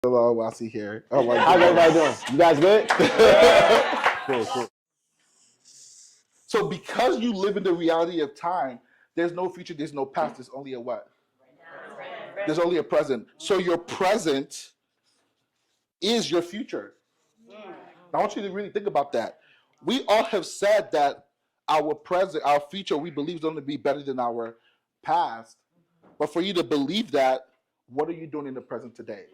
Hello, Wasi here. Oh my How's goodness. everybody doing? You guys good? Cool. So because you live in the reality of time, there's no future, there's no past, there's only a what? There's only a present. So your present is your future. I want you to really think about that. We all have said that our present, our future, we believe is going to be better than our past. But for you to believe that, what are you doing in the present today?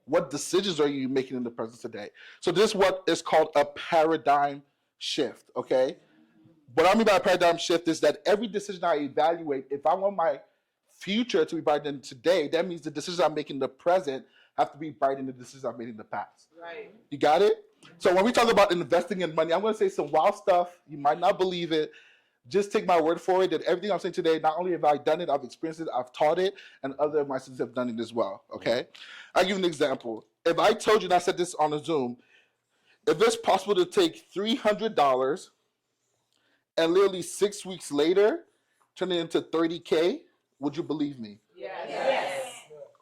What decisions are you making in the present today? So this is what is called a paradigm shift, okay? What I mean by a paradigm shift is that every decision I evaluate, if I want my future to be brighter than today, that means the decisions I'm making in the present have to be brighter than the decisions I've made in the past. Right. You got it? So when we talk about investing in money, I'm going to say some wild stuff. You might not believe it. Just take my word for it that everything I'm saying today, not only have I done it, I've experienced it, I've taught it, and other of my students have done it as well, okay? I'll give you an example. If I told you, and I said this on a Zoom, if it's possible to take $300 and literally 6 weeks later turn it into 30K, would you believe me? Yes.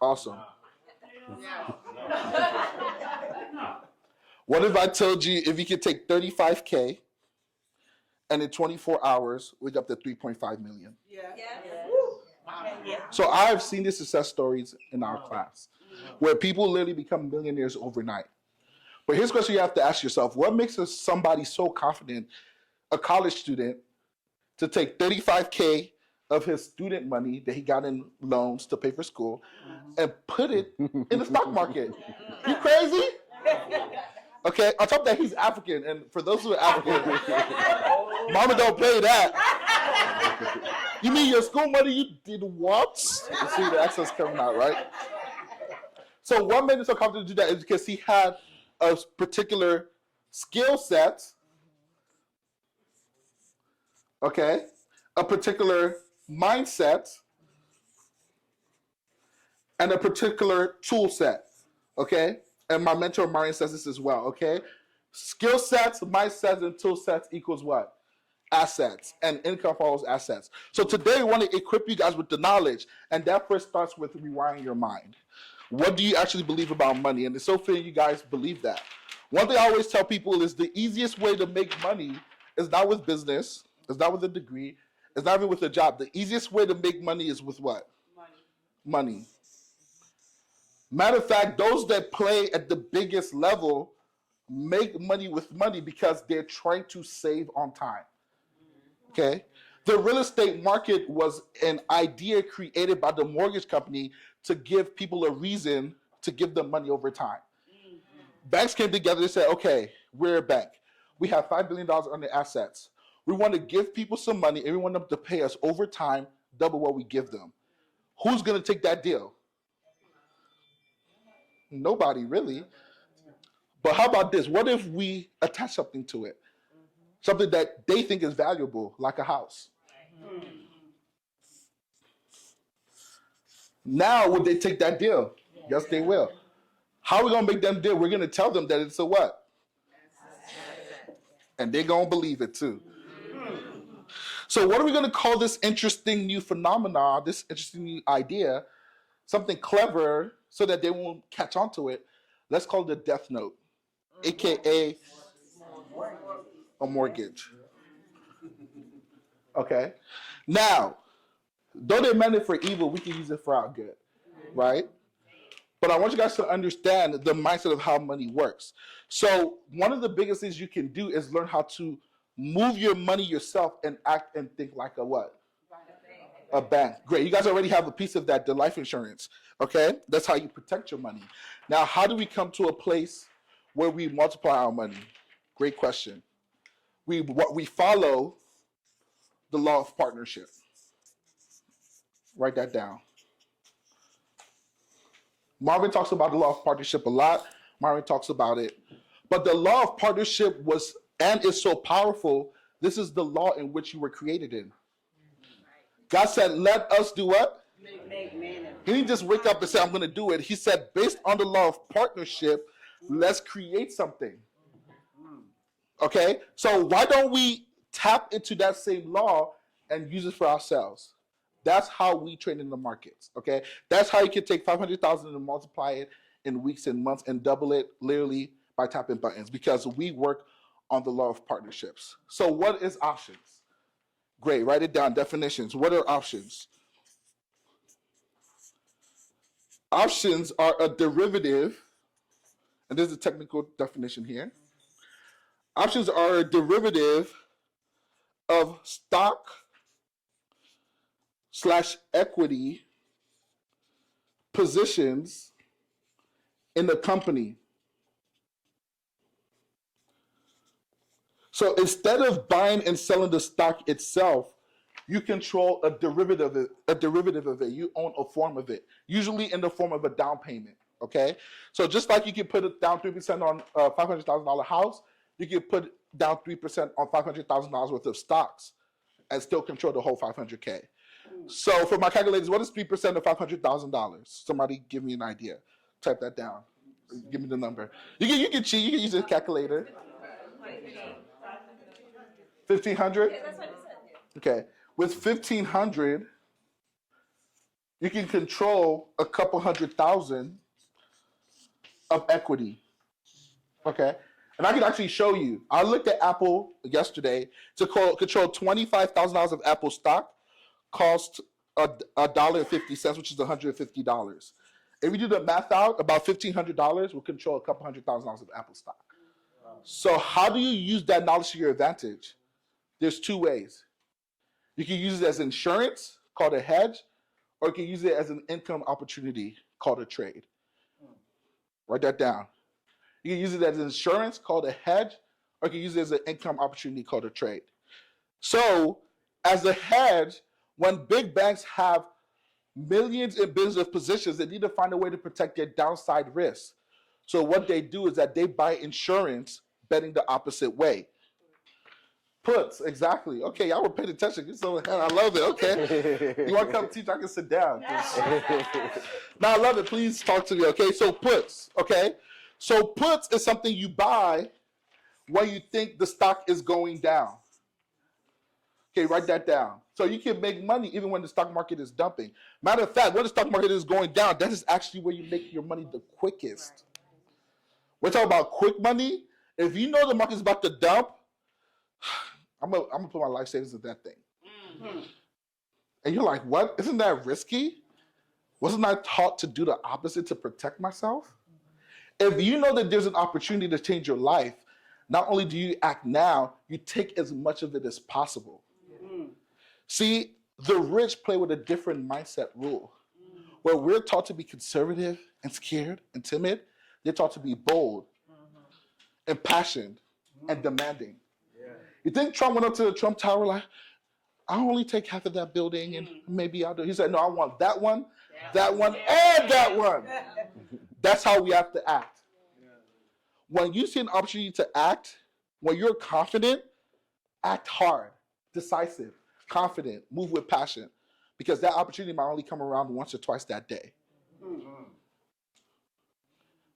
Awesome. Yes. What if I told you if you could take 35K and in 24 hours, we got up to 3.5 million? Yes. So I've seen the success stories in our class where people literally become millionaires overnight. But here's the question you have to ask yourself. What makes somebody so confident, a college student, to take 35K of his student money that he got in loans to pay for school and put it in the stock market? You crazy? Okay, on top of that, he's African. And for those who are African, mama don't pay that. You mean your school money you did what? You see the accent's coming out, right? So what made him so confident to do that is because he had a particular skill set, okay, a particular mindset, and a particular tool set, okay? And my mentor Marion says this as well, okay? Skill sets, mindsets, and tool sets equals what? Assets, and income follows assets. So today we want to equip you guys with the knowledge, and that first starts with rewiring your mind. What do you actually believe about money? And it's so fitting you guys believe that. One thing I always tell people is the easiest way to make money is not with business, it's not with a degree, it's not even with a job. The easiest way to make money is with what? Money. Matter of fact, those that play at the biggest level make money with money because they're trying to save on time. Okay? The real estate market was an idea created by the mortgage company to give people a reason to give them money over time. Banks came together and said, okay, we're a bank. We have $5 billion under assets. We want to give people some money and we want them to pay us over time double what we give them. Who's going to take that deal? Nobody, really. But how about this? What if we attach something to it? Something that they think is valuable, like a house. Now, would they take that deal? Yes, they will. How are we going to make them deal? We're going to tell them that it's a what? And they're going to believe it too. So what are we going to call this interesting new phenomenon, this interesting new idea, something clever so that they won't catch on to it? Let's call it a death note, AKA a mortgage. Okay? Now, though they meant it for evil, we can use it for our good, right? But I want you guys to understand the mindset of how money works. So one of the biggest things you can do is learn how to move your money yourself and act and think like a what? A bank. Great. You guys already have a piece of that, the life insurance. Okay? That's how you protect your money. Now, how do we come to a place where we multiply our money? Great question. We follow the law of partnership. Write that down. Marvin talks about the law of partnership a lot. Marvin talks about it. But the law of partnership was and is so powerful. This is the law in which you were created in. God said, let us do what? Make man. He didn't just wake up and say, I'm going to do it. He said, based on the law of partnership, let's create something. Okay? So why don't we tap into that same law and use it for ourselves? That's how we trade in the markets. Okay? That's how you can take 500,000 and multiply it in weeks and months and double it literally by tapping buttons because we work on the law of partnerships. So what is options? Great, write it down. Definitions. What are options? Options are a derivative, and there's a technical definition here. Options are a derivative of stock / equity positions in the company. So instead of buying and selling the stock itself, you control a derivative of it. You own a form of it, usually in the form of a down payment. Okay, so just like you can put down 3% on a $500,000 house, you can put down 3% on $500,000 worth of stocks, and still control the whole $500K. So for my calculators, what is 3% of $500,000? Somebody give me an idea. Type that down. Give me the number. You can cheat. You can use a calculator. 1,500. Yeah, that's what it said. Okay. With 1,500, you can control a couple $100,000 of equity. Okay. And I can actually show you. I looked at Apple yesterday to control $25,000 of Apple stock. Cost $1.50, which is $150. If we do the math out, about $1,500 will control a couple $100,000 of Apple stock. So how do you use that knowledge to your advantage? There's two ways. You can use it as insurance, called a hedge, or you can use it as an income opportunity, called a trade. Write that down. You can use it as insurance, called a hedge, or you can use it as an income opportunity, called a trade. So as a hedge, when big banks have millions and billions of positions, they need to find a way to protect their downside risk. So what they do is that they buy insurance betting the opposite way. Puts, exactly. Okay, y'all were paying attention. So I love it. Okay. You want to come teach? I can sit down. No, I love it. Please talk to me. Okay, so puts. Okay. So puts is something you buy when you think the stock is going down. Okay, write that down. So you can make money even when the stock market is dumping. Matter of fact, when the stock market is going down, that is actually where you make your money the quickest. We're talking about quick money. If you know the market's about to dump, I'm gonna put my life savings in that thing. Mm-hmm. And you're like, what? Isn't that risky? Wasn't I taught to do the opposite to protect myself? If you know that there's an opportunity to change your life, not only do you act now, you take as much of it as possible. Mm-hmm. See, the rich play with a different mindset rule. Where we're taught to be conservative and scared and timid, they're taught to be bold, impassioned, and demanding. You think Trump went up to the Trump Tower like, I'll only take half of that building and maybe I'll do it. He said, no, I want that one, and that one. That's how we have to act. When you see an opportunity to act, when you're confident, act hard, decisive, confident, move with passion, because that opportunity might only come around once or twice that day.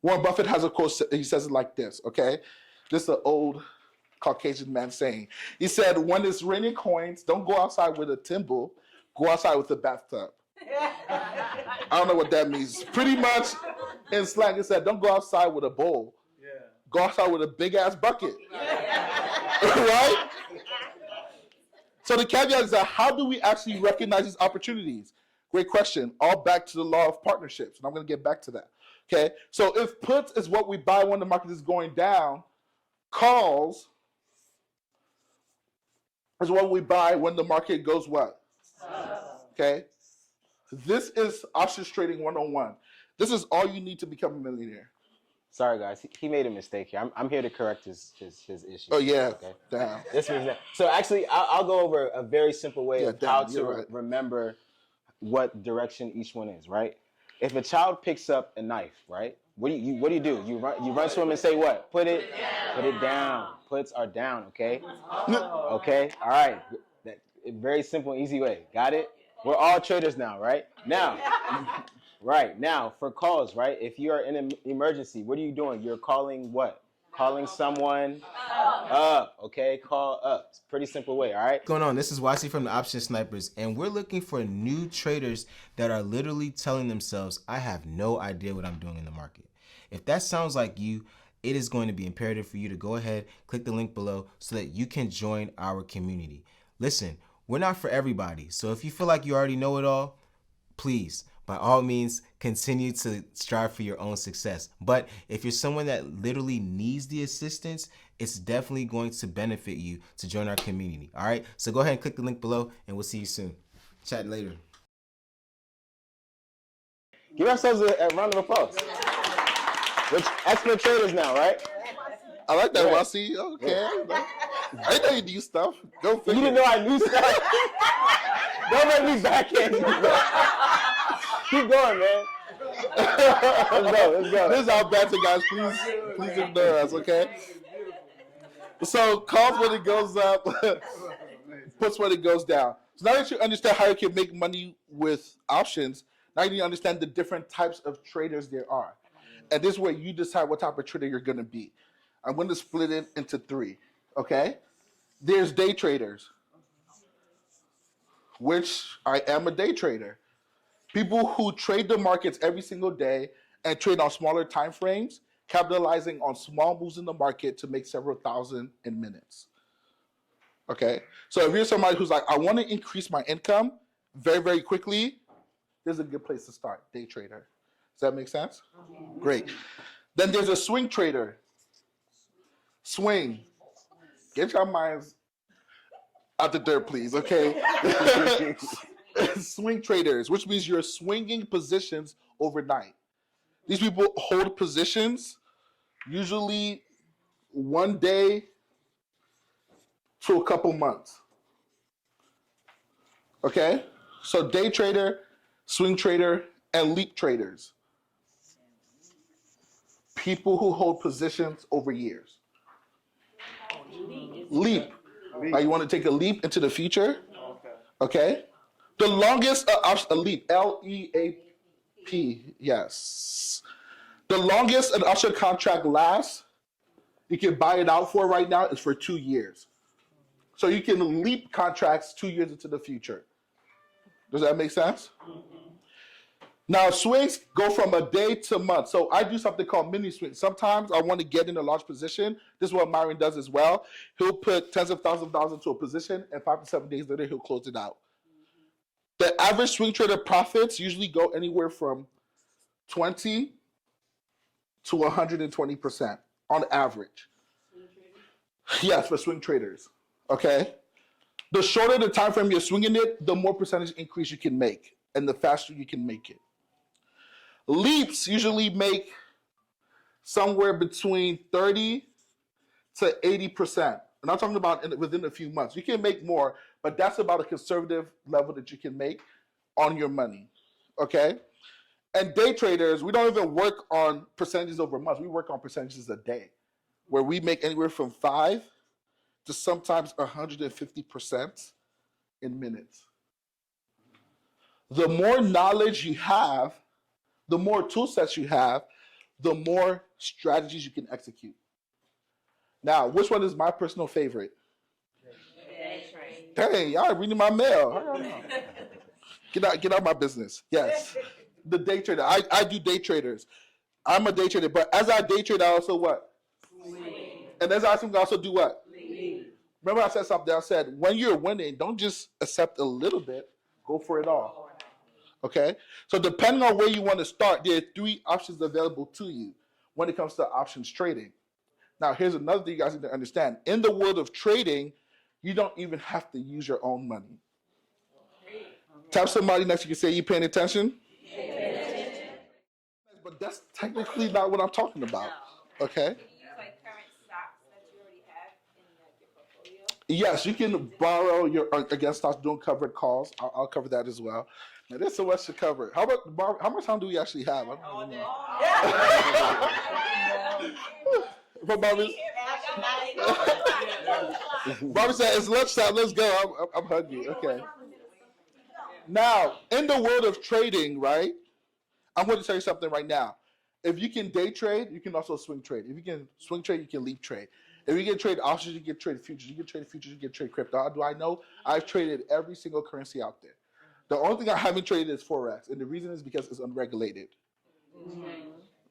Warren Buffett has a quote, he says it like this, okay? This is an old Caucasian man saying. He said, when it's raining coins, don't go outside with a thimble, go outside with a bathtub. I don't know what that means. Pretty much in slang, it said, don't go outside with a bowl. Go outside with a big ass bucket. Right? So the caveat is that how do we actually recognize these opportunities? Great question. All back to the law of partnerships. And I'm going to get back to that. Okay? So if puts is what we buy when the market is going down, calls is what we buy when the market goes what? Okay? This is options trading 101. This is all you need to become a millionaire. Sorry, guys. He made a mistake here. I'm here to correct his issue. Oh, yeah. Okay. Damn. So actually, I'll go over a very simple way of how to remember what direction each one is, right? If a child picks up a knife, right? What do you do? You run to him and say what? Put it down. Puts are down, okay? Okay? All right. Very simple and easy way. Got it? We're all traders now, right? Now, for calls, right? If you are in an emergency, what are you doing? You're calling what? Calling someone up, okay? Call up. It's a pretty simple way, all right? What's going on? This is YC from the Option Snipers, and we're looking for new traders that are literally telling themselves, I have no idea what I'm doing in the market. If that sounds like you, it is going to be imperative for you to go ahead, click the link below so that you can join our community. Listen, we're not for everybody. So if you feel like you already know it all, please, by all means, continue to strive for your own success. But if you're someone that literally needs the assistance, it's definitely going to benefit you to join our community. All right, so go ahead and click the link below, and we'll see you soon. Chat later. Give ourselves a round of applause. We're expert traders now, right? I like that, Wasi. Okay. Yeah. I know you do stuff. Go figure. You didn't know I knew stuff. Don't let me backhand you, bro. Keep going, man. Let's go. This is our banter, guys. Please ignore us, okay? So calls when it goes up, puts when it goes down. So now that you understand how you can make money with options, now you need to understand the different types of traders there are. And this is where you decide what type of trader you're going to be. I'm going to split it into 3, okay? There's day traders, which I am a day trader. People who trade the markets every single day and trade on smaller time frames, capitalizing on small moves in the market to make several thousand in minutes. Okay? So if you're somebody who's like, I want to increase my income very, very quickly, this is a good place to start, day trader. Does that make sense? Great. Then there's a swing trader. Swing. Get your minds out the dirt, please, okay? Swing traders, which means you're swinging positions overnight. These people hold positions usually one day to a couple months. Okay? So day trader, swing trader, and leap traders. People who hold positions over years. Leap. Like you want to take a leap into the future? Okay? The longest a leap, L-E-A-P, yes. The longest an option contract lasts, you can buy it out for right now, is for 2 years. So you can leap contracts 2 years into the future. Does that make sense? Now, swings go from a day to month. So I do something called mini swings. Sometimes I want to get in a large position. This is what Myron does as well. He'll put tens of thousands of dollars into a position, and 5 to 7 days later, he'll close it out. The average swing trader profits usually go anywhere from 20 to 120% on average. Yes, for swing traders. Okay? The shorter the time frame you're swinging it, the more percentage increase you can make, and the faster you can make it. Leaps usually make somewhere between 30 to 80%. And I'm talking about within a few months. You can make more, but that's about a conservative level that you can make on your money, okay? And day traders, we don't even work on percentages over months. We work on percentages a day, where we make anywhere from 5 to sometimes 150% in minutes. The more knowledge you have, the more tool sets you have, the more strategies you can execute. Now, which one is my personal favorite? Dang, y'all reading my mail. Get out my business. Yes. The day trader. I do day traders. I'm a day trader, but as I day trade, I also what? And as I also do what? Remember I said something. I said, when you're winning, don't just accept a little bit. Go for it all. Okay? So depending on where you want to start, there are 3 options available to you when it comes to options trading. Now, here's another thing you guys need to understand. In the world of trading, you don't even have to use your own money. Tap somebody next to you and say, you paying attention? But that's technically not what I'm talking about. Okay? Yes, you can borrow your against stocks doing covered calls. I'll cover that as well. Now, there's so much to cover. How much time do we actually have? I don't know. Bobby said, it's lunchtime, let's go. I'm hungry. Okay. Now, in the world of trading, right, I'm going to tell you something right now. If you can day trade, you can also swing trade. If you can swing trade, you can leap trade. If you can trade options, you can trade futures. You can trade futures, you can trade crypto. How do I know? I've traded every single currency out there. The only thing I haven't traded is Forex, and the reason is because it's unregulated.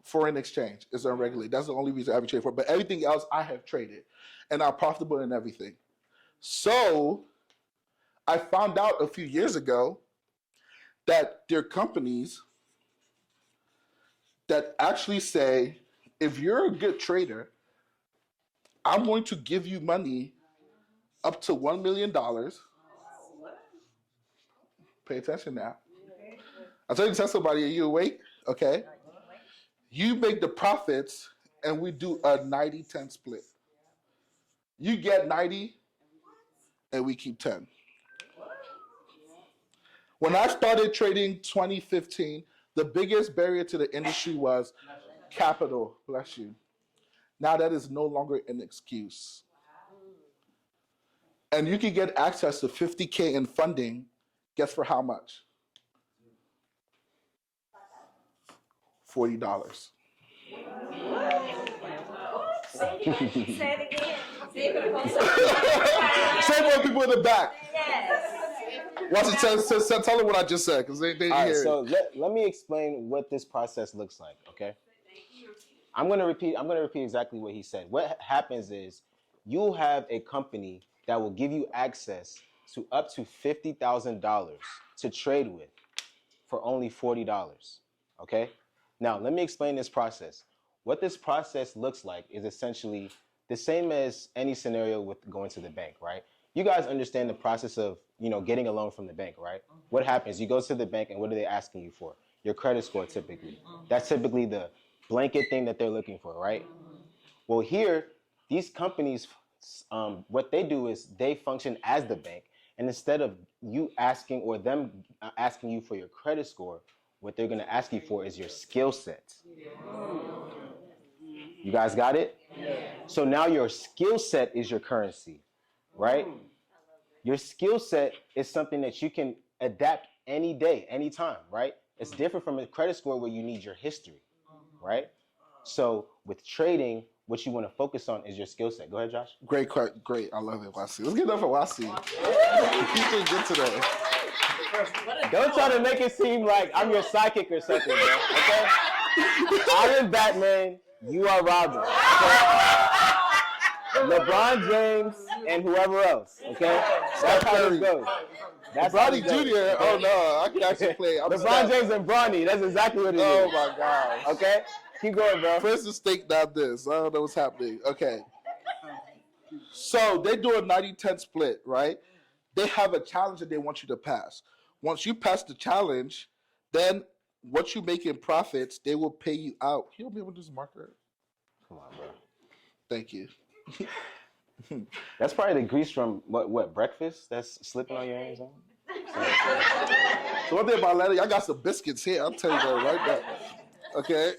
foreign exchange is unregulated. That's the only reason I ever traded for. But everything else I have traded, and I'm profitable in everything. So I found out a few years ago that there are companies that actually say, if you're a good trader, I'm going to give you money up to $1 million. Pay attention now. I'll tell you to tell somebody, are you awake? Okay. You make the profits, and we do a 90-10 split. You get 90, and we keep 10. When I started trading 2015, the biggest barrier to the industry was capital. Bless you. Now that is no longer an excuse. And you can get access to $50K in funding. Guess for how much? $40. Say it again. Say more people in the back. Yes. Watch it. Tell them what I just said, because they All right, hear so it. let me explain what this process looks like, okay? I'm gonna repeat exactly what he said. What happens is you'll have a company that will give you access to up to $50,000 to trade with for only $40. Okay? Now let me explain this process. What this process looks like is essentially the same as any scenario with going to the bank, right? You guys understand the process of, getting a loan from the bank, right? What happens? You go to the bank and what are they asking you for? Your credit score typically. That's typically the blanket thing that they're looking for, right? Well, here, these companies, what they do is they function as the bank, and instead of you asking or them asking you for your credit score, what they're going to ask you for is your skill set. You guys got it? So now your skill set is your currency, right? Your skill set is something that you can adapt any day, anytime, right? It's different from a credit score where you need your history, right? So with trading, what you want to focus on is your skill set. Go ahead, Josh. Great. I love it, Wasi. Let's get enough of Wasi. He's doing good today. Don't try to make it seem like I'm your sidekick or something, bro. Okay? I am Batman. You are Robin. LeBron James and whoever else. Okay? That's how this goes. That's Bronny Jr. Oh no, I can actually play. LeBron James and Bronny. That's exactly what it is. Oh my gosh. Okay? Keep going, bro. First mistake, not this. I don't know what's happening. Okay. So they do a 90-10 split, right? They have a challenge that they want you to pass. Once you pass the challenge, then what you make in profits, they will pay you out. You don't be able to do this marker. Come on, bro. Thank you. That's probably the grease from what breakfast that's slipping on your hands. So one thing about Atlanta, y'all got some biscuits here. I'll tell you that right now. Okay.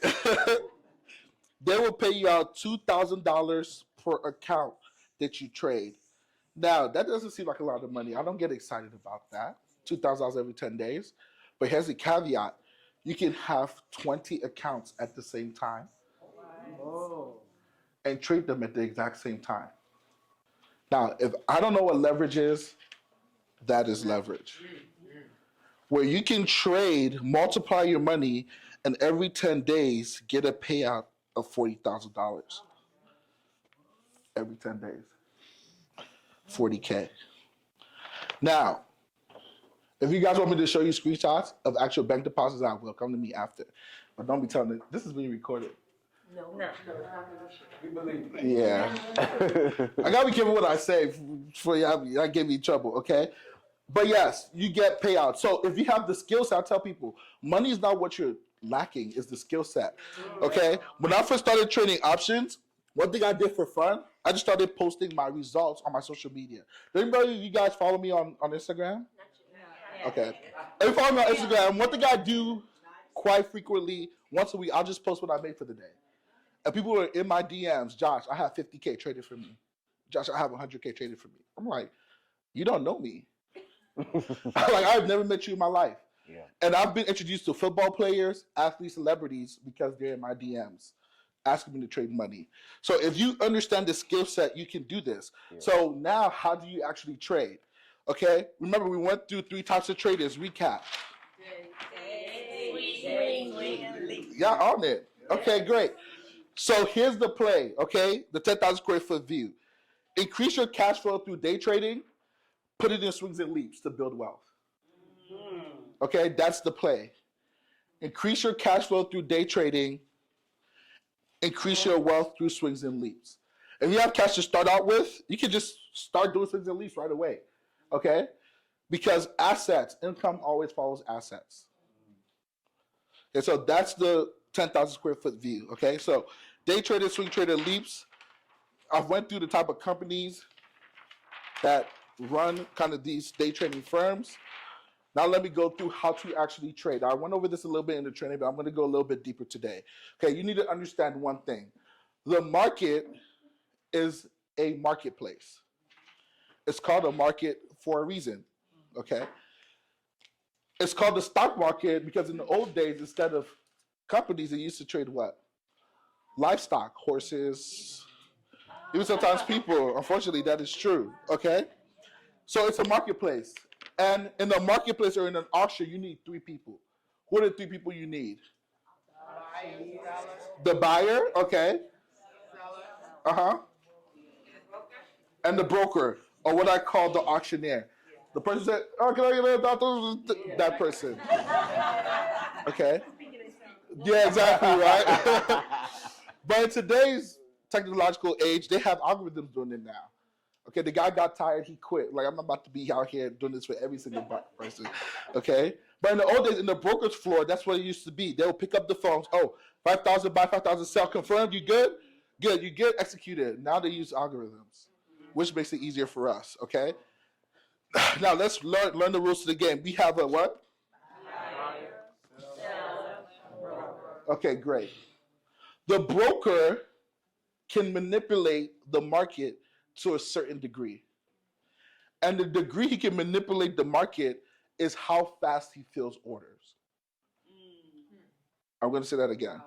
They will pay you out $2,000 per account that you trade. Now, that doesn't seem like a lot of money. I don't get excited about that. $2,000 every 10 days. But here's a caveat. You can have 20 accounts at the same time and trade them at the exact same time. Now, if I don't know what leverage is, that is leverage. Where you can trade, multiply your money, and every 10 days get a payout of $40,000. Every 10 days. 40K. Now, if you guys want me to show you screenshots of actual bank deposits, I will. Come to me after. But don't be telling it. This is being recorded. No. We believe you. Yeah. I gotta be careful what I say before y'all get me in trouble, okay? But yes, you get payout. So if you have the skill set, I tell people, money is not what you're lacking, it's the skill set. Okay? When I first started trading options, one thing I did for fun, I just started posting my results on my social media. Does anybody of you guys follow me on Instagram? Okay. If you follow me on Instagram, one thing I do quite frequently, once a week, I'll just post what I made for the day. And people are in my DMs, Josh, I have 50K traded for me. Josh, I have 100K traded for me. I'm like, you don't know me. I've never met you in my life. Yeah. And I've been introduced to football players, athletes, celebrities because they're in my DMs asking me to trade money. So if you understand the skill set, you can do this. Yeah. So now how do you actually trade? Okay, remember we went through 3 types of traders. Recap. Yeah, on it. Okay, great. So here's the play, okay? The 10,000 square foot view. Increase your cash flow through day trading. Put it in swings and leaps to build wealth. Okay, that's the play. Increase your cash flow through day trading. Increase your wealth through swings and leaps. If you have cash to start out with, you can just start doing swings and leaps right away. Okay? Because assets, income always follows assets. Okay, so that's the 10,000 square foot view. Okay, so day trader, swing trader, leaps. I've went through the type of companies that run kind of these day trading firms. Now let me go through how to actually trade. I went over this a little bit in the training, but I'm going to go a little bit deeper today. Okay, you need to understand one thing. The market is a marketplace. It's called a market for a reason. Okay? It's called the stock market because in the old days, instead of companies, they used to trade what? Livestock, horses, even sometimes people. Unfortunately, that is true. Okay? So it's a marketplace. And in the marketplace or in an auction, you need three people. Who are the three people you need? The buyer, okay. Uh-huh. And the broker, or what I call the auctioneer. The person said, oh, can I get that? That person. Okay. Yeah, exactly, right? But in today's technological age, they have algorithms doing it now. Okay, the guy got tired, he quit. Like, I'm not about to be out here doing this for every single person. Okay? But in the old days, in the broker's floor, that's what it used to be. They'll pick up the phones. Oh, 5,000, buy 5,000, sell, confirmed, you good? Good, you good, executed. Now they use algorithms, which makes it easier for us, okay? Now let's learn the rules of the game. We have a what? Okay, great. The broker can manipulate the market to a certain degree. And the degree he can manipulate the market is how fast he fills orders. I'm going to say that again.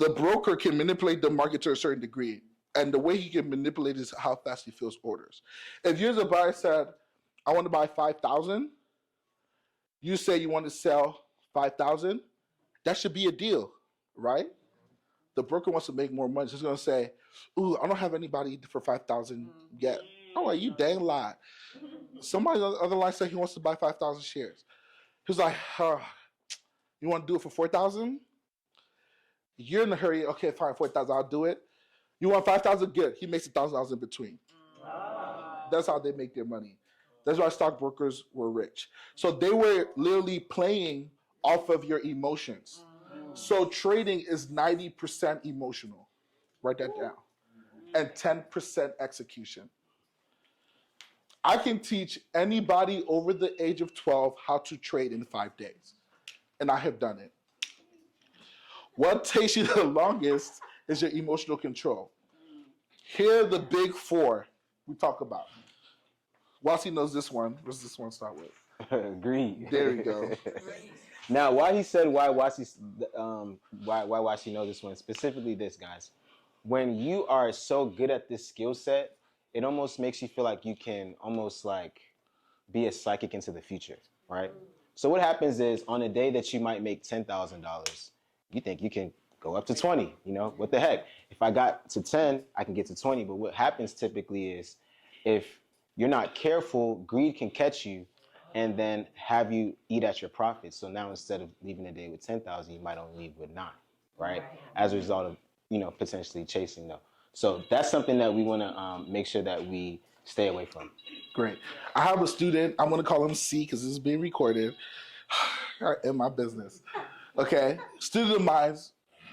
The broker can manipulate the market to a certain degree. And the way he can manipulate is how fast he fills orders. If you as a buyer said, I want to buy 5,000, you say you want to sell 5,000, that should be a deal, right? The broker wants to make more money. So he's going to say, ooh, I don't have anybody for 5,000 yet. Oh, you dang lie. Somebody on the other line said he wants to buy 5,000 shares. He was like, you want to do it for 4,000? You're in a hurry. Okay, fine, 4,000, I'll do it. You want 5,000? Good. He makes $1,000 in between. That's how they make their money. That's why stockbrokers were rich. So they were literally playing off of your emotions. So trading is 90% emotional. Write that down. And 10% execution. I can teach anybody over the age of 12 how to trade in 5 days. And I have done it. What takes you the longest is your emotional control. Here are the big four we talk about. Wasi knows this one. What does this one start with? Greed. There we go. Now, why he said why Wasi knows this one, specifically this, guys. When you are so good at this skill set, it almost makes you feel like you can almost like be a psychic into the future, right? So what happens is on a day that you might make $10,000, you think you can go up to 20, what the heck? If I got to 10, I can get to 20. But what happens typically is if you're not careful, greed can catch you and then have you eat at your profits. So now instead of leaving the day with 10,000, you might only leave with 9, right? As a result of, potentially chasing them. So that's something that we want to make sure that we stay away from. Great. I have a student, I'm going to call him C because this is being recorded in my business. Okay. Student of mine,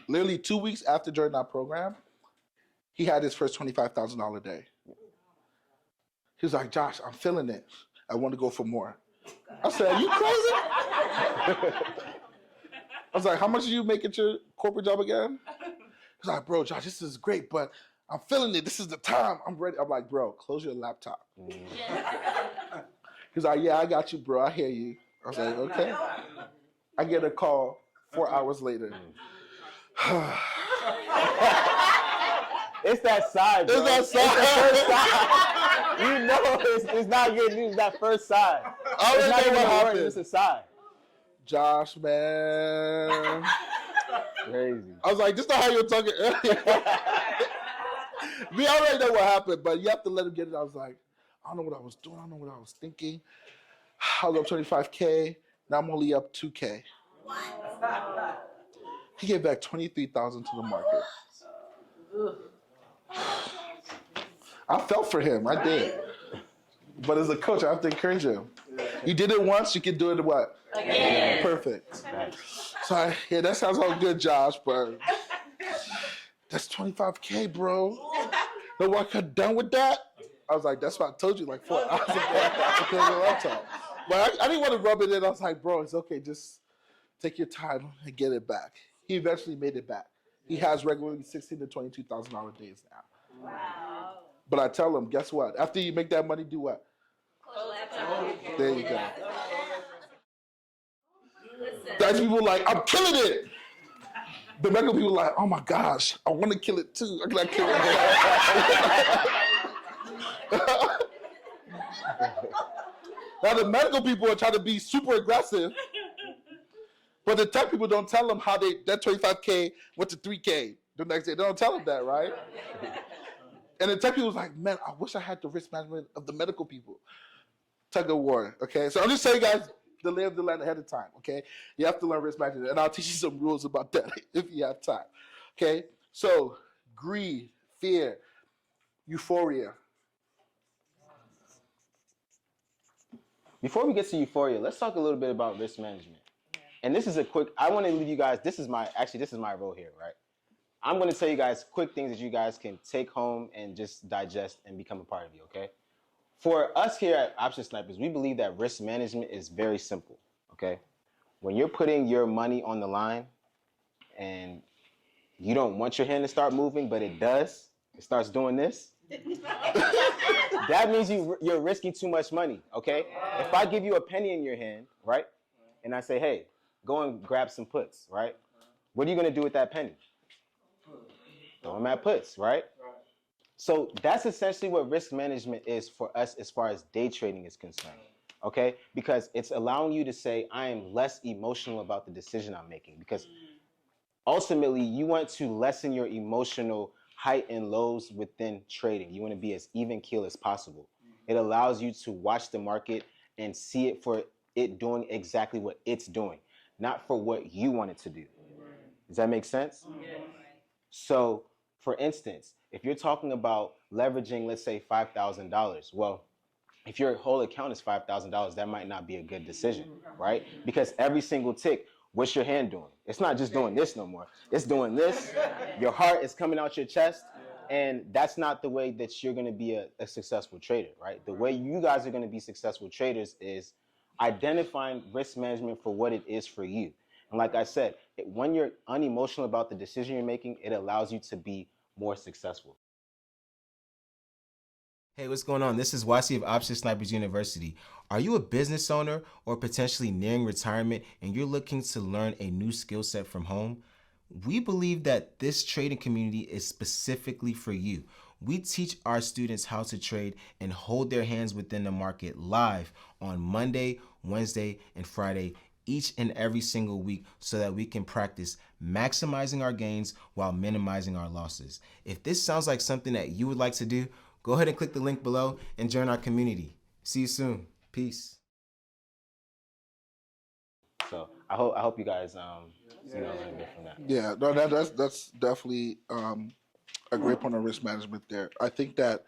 literally 2 weeks after joining our program, he had his first $25,000 day. He was like, Josh, I'm feeling it. I want to go for more. I said, are you crazy? I was like, how much did you make at your corporate job again? He was like, bro, Josh, this is great, but I'm feeling it. This is the time. I'm ready. I'm like, bro, close your laptop. He's like, yeah, I got you, bro. I hear you. I was like, okay. I get a call 4 hours later. It's that side, bro. It's that side. It's not good news, that first side. I It's not know even what happened. happened. It's a side. Josh, man. Crazy. I was like, this is not how you were talking earlier. We already know what happened, but you have to let him get it. I was like, I don't know what I was doing. I don't know what I was thinking. I was up 25K. Now I'm only up 2K. He gave back 23,000 to the market. I felt for him. I did. But as a coach, I have to encourage him. You did it once, you can do it what? Again. Perfect. So yeah, that sounds all good, Josh, but that's 25K, bro. No one got done with that. I was like, that's what I told you like 4 hours ago. But I didn't want to rub it in. I was like, bro, it's okay. Just take your time and get it back. He eventually made it back. He has regularly $16,000 to $22,000 days now. Wow. But I tell him, guess what? After you make that money, do what? There you go. That's people like, I'm killing it. The medical people like, oh my gosh, I want to kill it too. I cannot kill it. Now the medical people are trying to be super aggressive, but the tech people don't tell them how that 25K went to 3K the next day. They don't tell them that, right? And the tech people was like, man, I wish I had the risk management of the medical people. Tug of war, okay? So I'm just saying, guys, the lay of the land ahead of time, okay? You have to learn risk management, and I'll teach you some rules about that if you have time, okay? So greed, fear, euphoria. Before we get to euphoria, let's talk a little bit about risk management. And this is I want to leave you guys, this is my role here, right? I'm going to tell you guys quick things that you guys can take home and just digest and become a part of you, okay? For us here at Option Snipers, we believe that risk management is very simple, okay? When you're putting your money on the line and you don't want your hand to start moving, but it does, it starts doing this, that means you're risking too much money, okay? If I give you a penny in your hand, right, and I say, hey, go and grab some puts, right? What are you going to do with that penny? Throw them at puts, right? So that's essentially what risk management is for us as far as day trading is concerned, okay? Because it's allowing you to say, I am less emotional about the decision I'm making, because ultimately you want to lessen your emotional height and lows within trading. You want to be as even keel as possible. It allows you to watch the market and see it for it doing exactly what it's doing, not for what you want it to do. Does that make sense? Yes. So, for instance, if you're talking about leveraging, let's say $5,000, well, if your whole account is $5,000, that might not be a good decision, right? Because every single tick, what's your hand doing? It's not just doing this no more. It's doing this. Your heart is coming out your chest. And that's not the way that you're going to be a successful trader, right? The way you guys are going to be successful traders is identifying risk management for what it is for you. And like I said, when you're unemotional about the decision you're making, it allows you to be more successful. Hey, what's going on? This is YC of Option Snipers University. Are you a business owner or potentially nearing retirement and you're looking to learn a new skill set from home? We believe that this trading community is specifically for you. We teach our students how to trade and hold their hands within the market live on Monday, Wednesday, and Friday each and every single week so that we can practice maximizing our gains while minimizing our losses. If this sounds like something that you would like to do, go ahead and click the link below and join our community. See you soon. Peace. So I hope you guys learn a bit from that. Yeah, no, that's definitely a great point on risk management there. I think that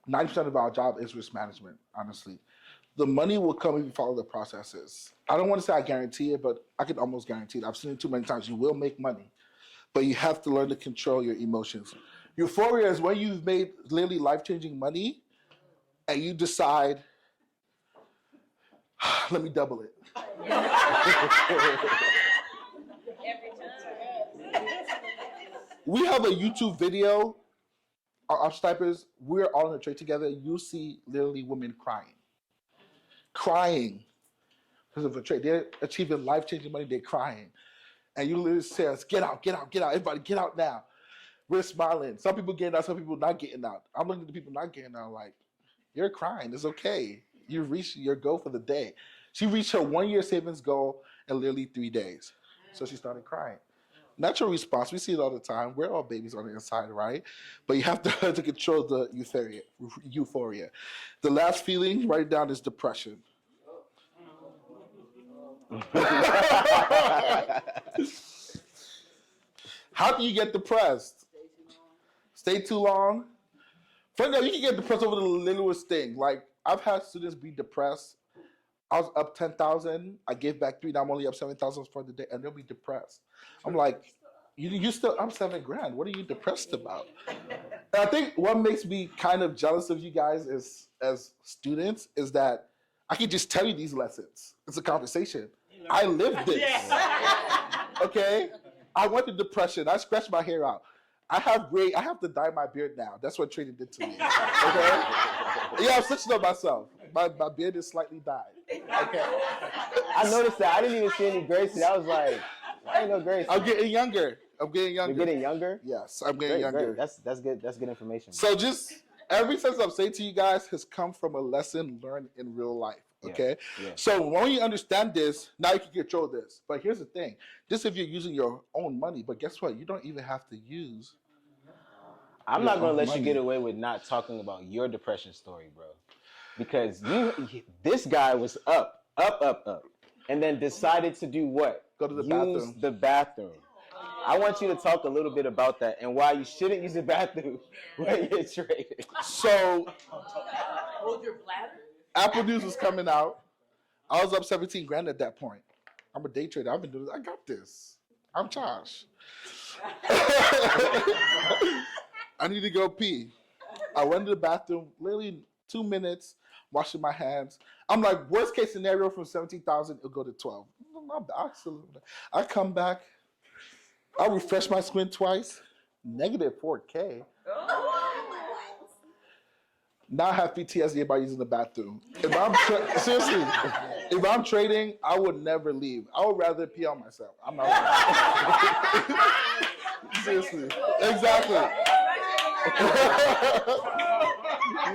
90% of our job is risk management, honestly. The money will come if you follow the processes. I don't want to say I guarantee it, but I can almost guarantee it. I've seen it too many times. You will make money, but you have to learn to control your emotions. Euphoria is when you've made literally life-changing money and you decide, let me double it. We have a YouTube video, our snipers, we're all in a trade together. You'll see literally women crying because of a trade. They're achieving life-changing money, they're crying. And you literally say, get out, everybody get out now. We're smiling. Some people getting out, some people not getting out. I'm looking at the people not getting out like, you're crying, it's okay. You reached your goal for the day. She reached her 1-year savings goal in literally 3 days. So she started crying. Natural response. We see it all the time. We're all babies on the inside, right? But you have to, to control the euphoria. The last feeling, write it down, is depression. How do you get depressed? Stay too long. First of all, you can get depressed over the littlest thing. Like, I've had students be depressed. I was up 10,000. I gave back 3. Now I'm only up 7,000 for the day, and they'll be depressed. I'm like, you still up $7,000. What are you depressed about? And I think what makes me kind of jealous of you guys as students is that I can just tell you these lessons. It's a conversation. I lived this. Okay? I went through depression. I scratched my hair out. I have to dye my beard now. That's what training did to me. Okay? Yeah, I'm switching up myself. My beard is slightly dyed. Okay. I noticed that. I didn't even see any grace. I was like, I ain't no grace. I'm getting younger. You're getting younger? Yes, I'm getting younger. Great. That's good. That's good information. So just every sense I'm saying to you guys has come from a lesson learned in real life. Okay? Yeah. So when you understand this, now you can control this. But here's the thing. This if you're using your own money, but guess what? You don't even have to use I'm not going to let you get away with not talking about your depression story, bro. Because this guy was up, and then decided to do what? Go to the use bathroom. The bathroom. I want you to talk a little bit about that and why you shouldn't use the bathroom when you're trading. So Hold your bladder? Apple News was coming out. I was up $17,000 at that point. I'm a day trader. I've been doing this. I got this. I'm Josh. I need to go pee. I went to the bathroom, literally 2 minutes, washing my hands. I'm like, worst case scenario from 17,000, it'll go to 12. I come back, I refresh my screen twice, negative 4K. Now I have PTSD about using the bathroom. Seriously, if I'm trading, I would never leave. I would rather pee on myself. I'm not. Seriously, exactly.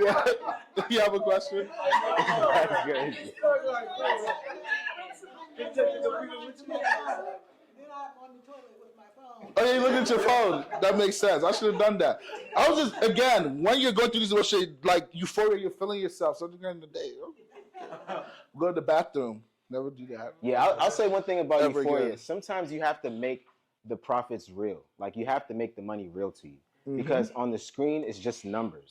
Yeah. You have a question? That's crazy. Oh, you look at your phone. That makes sense. I should have done that. I was just, again, when you're going through this emotion, like euphoria, you're feeling yourself. Something during the day. Go to the bathroom. Never do that. Yeah, I'll say one thing about Ever euphoria. again. Sometimes you have to make the profits real. Like, you have to make the money real to you. Because on the screen, it's just numbers,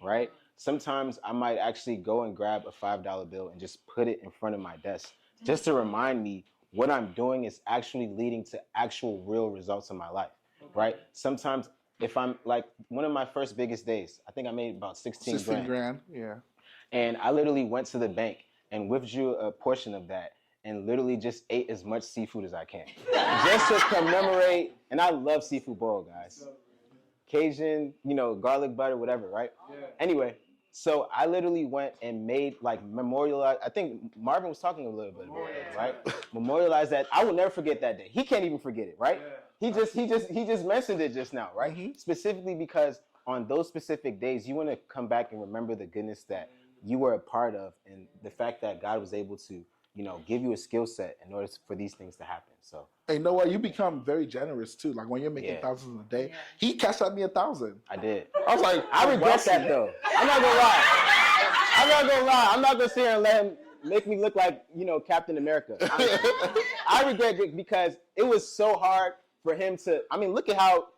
right? Sometimes I might actually go and grab a $5 bill and just put it in front of my desk just to remind me what I'm doing is actually leading to actual real results in my life, right? Sometimes if I'm like one of my first biggest days, I think I made about 16 grand, yeah. And I literally went to the bank and withdrew a portion of that and literally just ate as much seafood as I can. Just to commemorate, and I love seafood boil, guys. Cajun, garlic butter, whatever, right? Yeah. Anyway, so I literally went and made memorialize. I think Marvin was talking a little bit about it, right? Memorialize that. I will never forget that day. He can't even forget it, right? Yeah. He just mentioned it just now, right? Mm-hmm. Specifically because on those specific days, you want to come back and remember the goodness that you were a part of, and the fact that God was able to, give you a skill set in order for these things to happen. So, hey, you know what? You become very generous too. Like when you're making thousands a day, he cashed out me 1,000. I did. I was like, I regret that though. I'm not gonna lie. I'm not gonna sit here and let him make me look like Captain America. I regret it because it was so hard for him to. I mean, look at how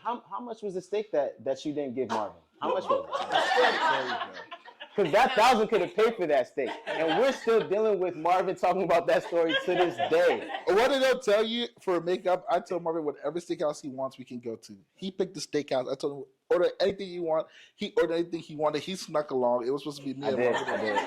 how much was the steak that you didn't give Marvin? How much was it? Because that 1,000 could have paid for that steak. And we're still dealing with Marvin talking about that story to this day. What did I tell you for makeup? I told Marvin whatever steakhouse he wants, we can go to. He picked the steakhouse. I told him, order anything you want. He ordered anything he wanted. He snuck along. It was supposed to be me and Marvin. I did.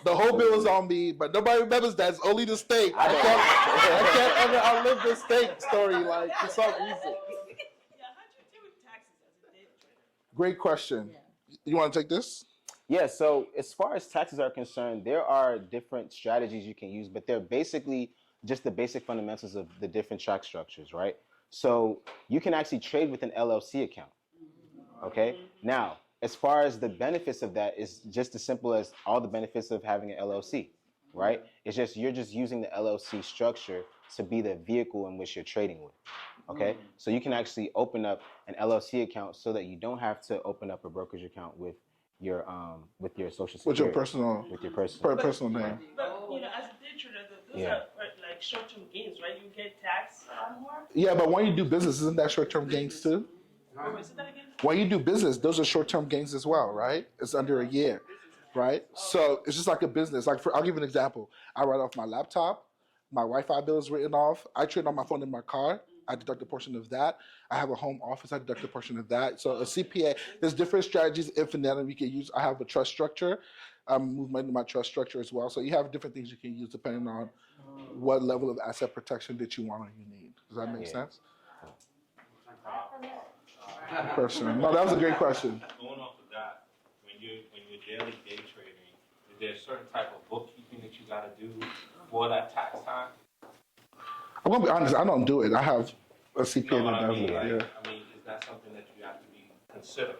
The whole bill was on me, but nobody remembers that. It's only the steak. I can't ever outlive the steak story, for some reason. Yeah, how'd you do with taxes as a day trader? Great question. You want to take this? Yeah, so as far as taxes are concerned, there are different strategies you can use, but they're basically just the basic fundamentals of the different tax structures, right? So you can actually trade with an LLC account, okay? Now, as far as the benefits of that is just as simple as all the benefits of having an LLC, right? It's just you're just using the LLC structure to be the vehicle in which you're trading with. Okay, so you can actually open up an LLC account so that you don't have to open up a brokerage account with your social security, with your personal name. But as a day trader, those are like short-term gains, right? You get taxed more. Yeah, but when you do business, isn't that short-term gains too? When you do business, those are short-term gains as well, right? It's under a year, right? So it's just like a business. I'll give you an example. I write off my laptop, my Wi-Fi bill is written off. I trade on my phone in my car. I deduct a portion of that. I have a home office. I deduct a portion of that. So a CPA, there's different strategies, infinite, we can use. I have a trust structure. Move into my trust structure as well. So you have different things you can use depending on what level of asset protection that you want or you need. Does that make sense? Person. No, that was a great question. Going off of that, when you're daily day trading, is there a certain type of bookkeeping that you got to do for that tax time? I'm gonna be honest. I don't do it. I have a CPA that does it. I mean, is that something that you have to be considered?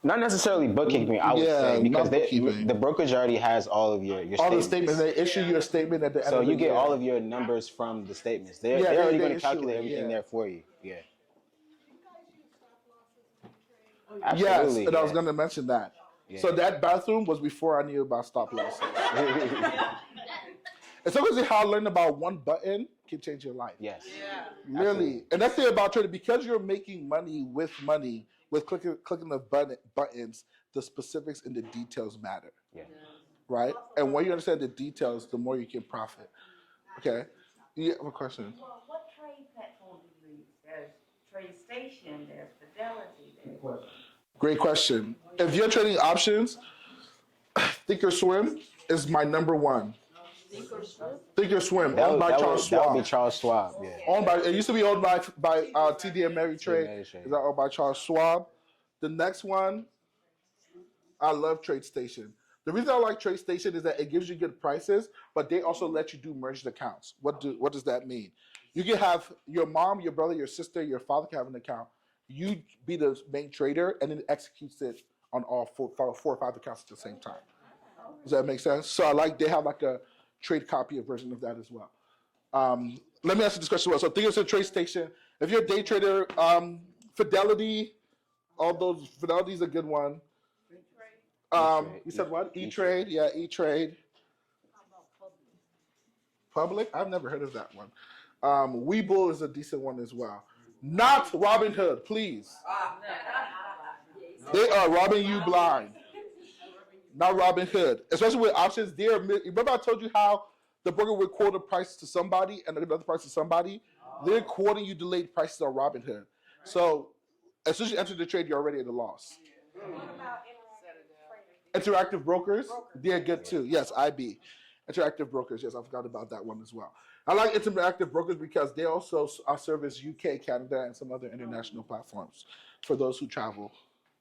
Not necessarily bookkeeping, I would say, because the brokerage already has all of your all statements. the statements. They issue you a statement at the end. So of the you get year. all of your numbers from the statements. They're already going to calculate everything there for you. Yeah. Absolutely, yes, and I was going to mention that. Yeah. So that bathroom was before I knew about stop losses. It's obviously how I learned about one button can change your life. Yes. Yeah. Really. Absolutely. And that's the thing about trading. Because you're making money with clicking the buttons, the specifics and the details matter. Yeah. Right? And when you understand the details, the more you can profit. Okay? You have a question? Well, what trade platform do you use? There's TradeStation, there's Fidelity, there's... Great question. If you're trading options, Thinkorswim is my number one. Thinkorswim, owned by Charles Schwab. That would be Charles Schwab, yeah. It used to be owned by TD Ameritrade. Is that owned by Charles Schwab? The next one, I love TradeStation. The reason I like TradeStation is that it gives you good prices, but they also let you do merged accounts. What does that mean? You can have your mom, your brother, your sister, your father can have an account. You be the main trader, and then it executes it on all four or five accounts at the same time. Does that make sense? So they have like a trade copy version of that as well. Let me ask you this question as well. So think it's a TradeStation. If you're a day trader, Fidelity, Fidelity's a good one. You said what? E-Trade? Yeah, E-Trade. Public? I've never heard of that one. Webull is a decent one as well. Not Robinhood, please. They are robbing you blind. Not Robinhood. Especially with options. Remember I told you how the broker would quote a price to somebody and another price to somebody? They're quoting you delayed prices on Robinhood. So as soon as you enter the trade, you're already at a loss. Interactive brokers, they're good too. Yes, IB. Interactive brokers, yes, I forgot about that one as well. I like interactive brokers because they also service UK, Canada, and some other international platforms for those who travel.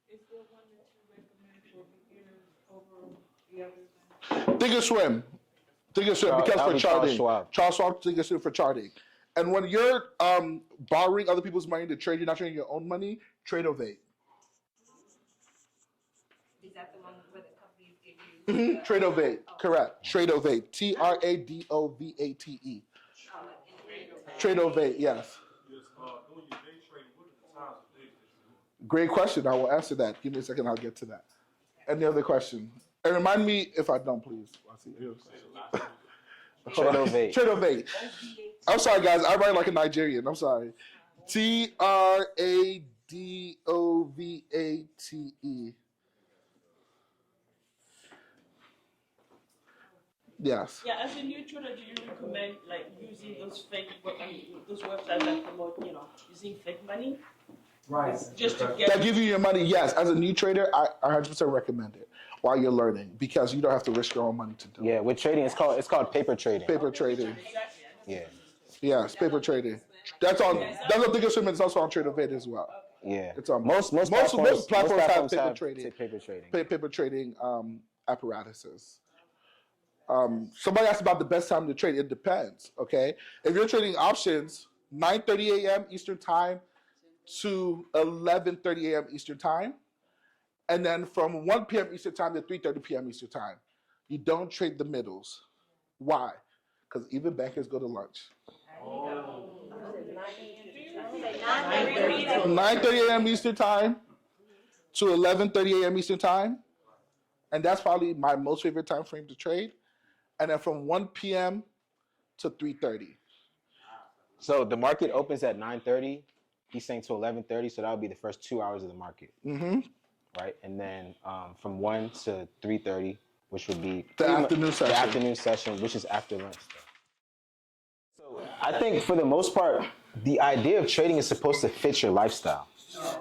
Is there one that you recommend for beginners over the other? Thinkorswim, because for charting. Charles Schwab, Thinkorswim for charting. And when you're borrowing other people's money to trade, you're not trading your own money, TradeOvate. Is that the one where the companies give you... TradeOvate, correct. TradeOvate, TradeOvate. TradeOvate, yes. Great question. I will answer that. Give me a second. I'll get to that. Any other question? And remind me if I don't, please. TradeOvate. I'm sorry, guys. I write like a Nigerian. I'm sorry. TradeOvate. Yes. Yeah, as a new trader, do you recommend using those those websites that promote, using fake money? Right. Just to get... That give you your money, yes. As a new trader, I 100% recommend it while you're learning because you don't have to risk your own money to do it. Yeah, with trading, it's called paper trading. Paper trading. Yeah. Yes, paper trading. That's on Thinkorswim. It's also on TradeOvate as well. Yeah. It's on most platforms have have paper trading. Paper trading. Apparatuses. Somebody asked about the best time to trade. It depends. Okay, if you're trading options, 9:30 a.m. Eastern time to 11:30 a.m. Eastern time, and then from 1 p.m. Eastern time to 3:30 p.m. Eastern time. You don't trade the middles. Why? Because even bankers go to lunch. 9:30 a.m. Eastern time to 11:30 a.m. Eastern time, and that's probably my most favorite time frame to trade. And then from 1 p.m. to 3:30. So the market opens at 9:30. He's saying to 11:30, so that would be the first 2 hours of the market. Mm-hmm. Right, and then from 1 to 3:30, which would be the afternoon session. The afternoon session, which is after lunch. So I think for the most part, the idea of trading is supposed to fit your lifestyle,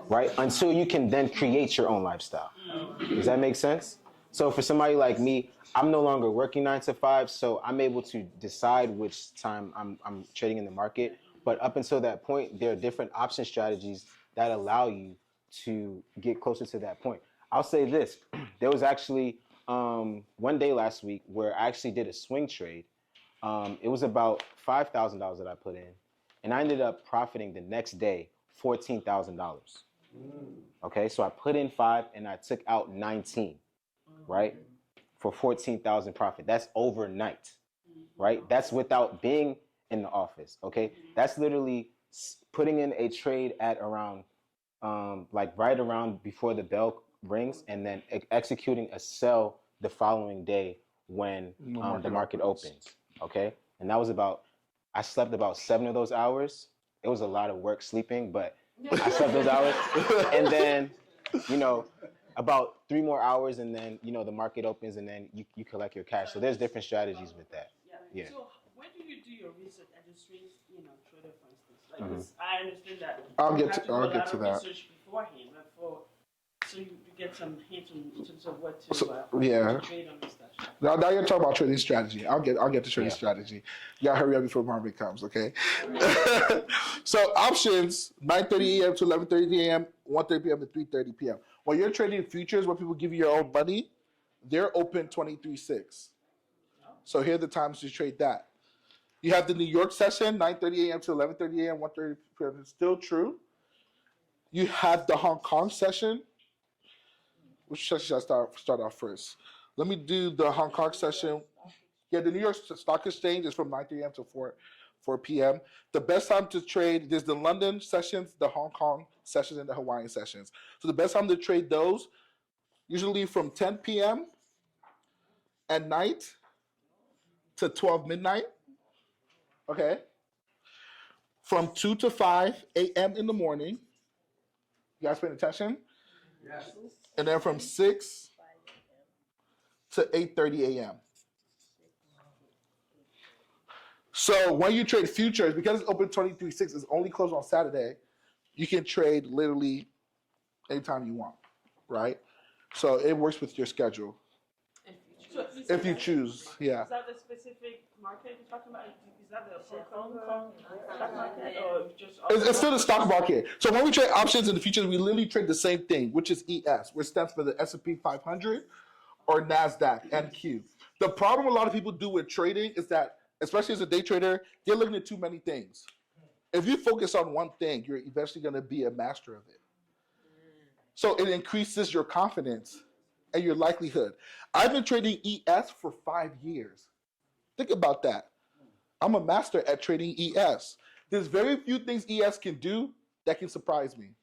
right? Until you can then create your own lifestyle. Does that make sense? So for somebody like me, I'm no longer working 9 to 5, so I'm able to decide which time I'm trading in the market. But up until that point, there are different option strategies that allow you to get closer to that point. I'll say this. There was actually one day last week where I actually did a swing trade. It was about $5,000 that I put in, and I ended up profiting the next day $14,000. Okay, so I put in 5 and I took out 19, right, for 14,000 profit. That's overnight, right? That's without being in the office. Okay, that's literally putting in a trade at around like right around before the bell rings, and then executing a sell the following day when the market opens. Okay, and that was I slept about 7 of those hours. It was a lot of work sleeping, but I slept those hours, and then about 3 more hours, and then the market opens, and then you collect your cash. So there's different strategies with that. Yeah. So when do you do your research as a swing, trader, for instance? Like this, I understand that. I'll get to that. Research beforehand, so you get some hints in terms of what to trade on this stuff. Now you're talking about trading strategy. I'll get to trading strategy. You gotta hurry up before Marvin comes, okay? So options 9:30 a.m. to 11:30 a.m., 1:30 p.m. to 3:30 p.m. When you're trading futures, where people give you your own money, they're open 23/6. So here are the times to trade that. You have the New York session, 9:30 a.m. to 11:30 a.m., 1:30 p.m. It's still true. You have the Hong Kong session. Which session should I start off first? Let me do the Hong Kong session. Yeah, the New York Stock Exchange is from 9:30 a.m. to 4 p.m. The best time to trade, there's the London sessions, the Hong Kong sessions, and the Hawaiian sessions. So the best time to trade those, usually from 10 p.m. at night to 12 midnight. Okay. From 2 to 5 a.m. in the morning. You guys paying attention? Yes. And then from 6 to 8:30 a.m. So when you trade futures, because it's open 23/6, it's only closed on Saturday, you can trade literally anytime you want, right? So it works with your schedule. If you choose, yeah. Is that the specific market you're talking about? Is that the Hong Kong stock market, or just? It's still the stock market. So when we trade options in the futures, we literally trade the same thing, which is ES, which stands for the S&P 500 or NASDAQ, NQ. The problem a lot of people do with trading is that, especially as a day trader, they're looking at too many things. If you focus on one thing, you're eventually going to be a master of it. So it increases your confidence and your likelihood. I've been trading ES for 5 years. Think about that. I'm a master at trading ES. There's very few things ES can do that can surprise me.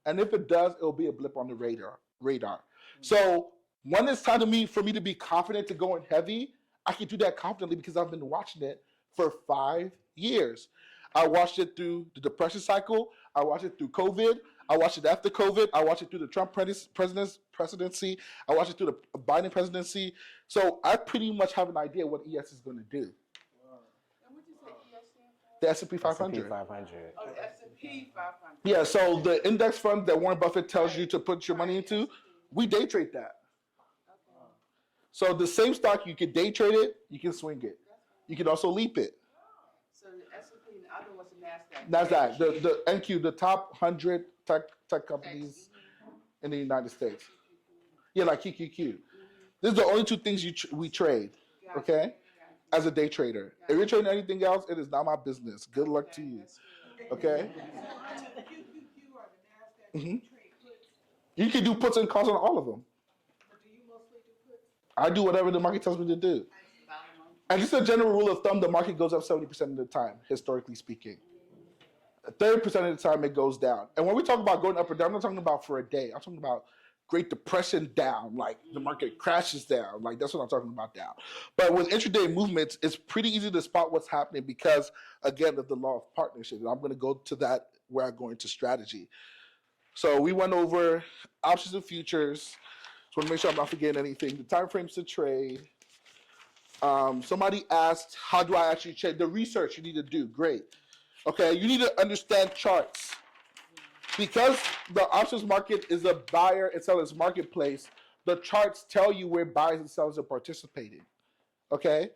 And if it does, it'll be a blip on the radar. So when it's time for me to be confident to go in heavy, I can do that confidently because I've been watching it for 5 years. I watched it through the depression cycle. I watched it through COVID. I watched it after COVID. I watched it through the Trump presidency. I watched it through the Biden presidency. So I pretty much have an idea what ES is going to do. And what did you say ES stand for? The S&P 500. S&P 500. Oh, the S&P 500. Yeah, so the index fund that Warren Buffett tells you to put your money into, we day trade that. Okay. So the same stock, you can day trade it, you can swing it. You can also leap it. So the S&P and the other was the NASDAQ. NASDAQ, the NQ, the top 100 tech companies in the United States. Yeah, like QQQ. These are the only two things we trade, okay, as a day trader. If you're trading anything else, it is not my business. Good luck to you, okay? QQQ or the NASDAQ, Mm-hmm. you trade puts. You can do puts and calls on all of them. But do you mostly do puts? I do whatever the market tells me to do. And just a general rule of thumb, the market goes up 70% of the time, historically speaking. 30% of the time it goes down. And when we talk about going up or down, I'm not talking about for a day. I'm talking about Great Depression down, like the market crashes down. Like that's what I'm talking about down. But with intraday movements, it's pretty easy to spot what's happening because, again, of the law of partnership. And I'm going to go to that where I go into strategy. So we went over options and futures. Just want to make sure I'm not forgetting anything. The time frames to trade. Somebody asked, how do I actually trade? The research you need to do. Great. Okay, you need to understand charts. Because the options market is a buyer and seller's marketplace, the charts tell you where buyers and sellers are participating. Okay?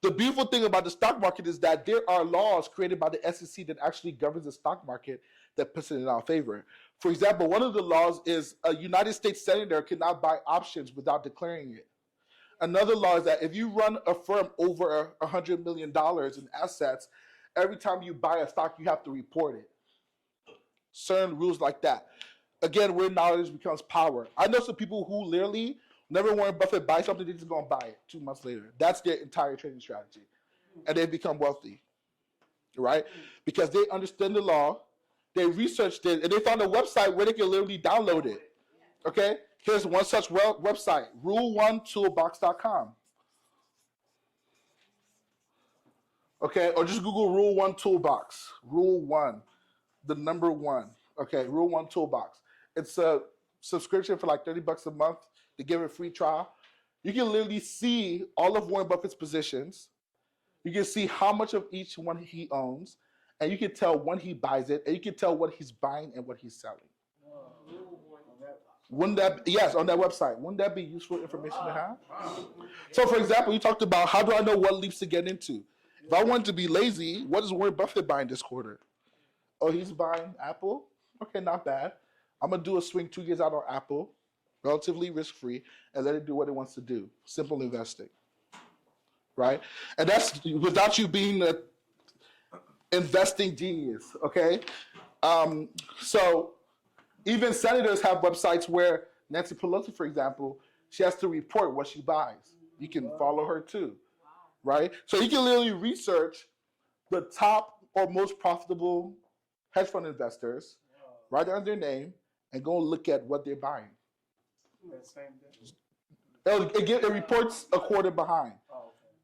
The beautiful thing about the stock market is that there are laws created by the SEC that actually governs the stock market that puts it in our favor. For example, one of the laws is a United States senator cannot buy options without declaring it. Another law is that if you run a firm over $100 million in assets, every time you buy a stock, you have to report it. Certain rules like that. Again, where knowledge becomes power. I know some people who literally, whenever Warren Buffett buys something, they're just going to buy it 2 months later. That's their entire trading strategy. And they become wealthy, right? Because they understand the law, they researched it, and they found a website where they can literally download it. Okay? Here's one such website, rule1toolbox.com. Okay, or just Google Rule 1 Toolbox. Rule 1, the number 1. Okay, Rule 1 Toolbox. It's a subscription for like $30 a month to give it a free trial. You can literally see all of Warren Buffett's positions. You can see how much of each one he owns, and you can tell when he buys it, and you can tell what he's buying and what he's selling. Wouldn't that, yes, on that website. Wouldn't that be useful information to have? So, for example, you talked about how do I know what leaps to get into? If I wanted to be lazy, what is Warren Buffett buying this quarter? Oh, he's buying Apple? Okay, not bad. I'm going to do a swing 2 years out on Apple, relatively risk-free, and let it do what it wants to do. Simple investing. Right? And that's without you being an investing genius, okay? So even senators have websites where Nancy Pelosi, for example, she has to report what she buys. You can follow her too, right? So you can literally research the top or most profitable hedge fund investors, write down their name, and go look at what they're buying. It reports a quarter behind.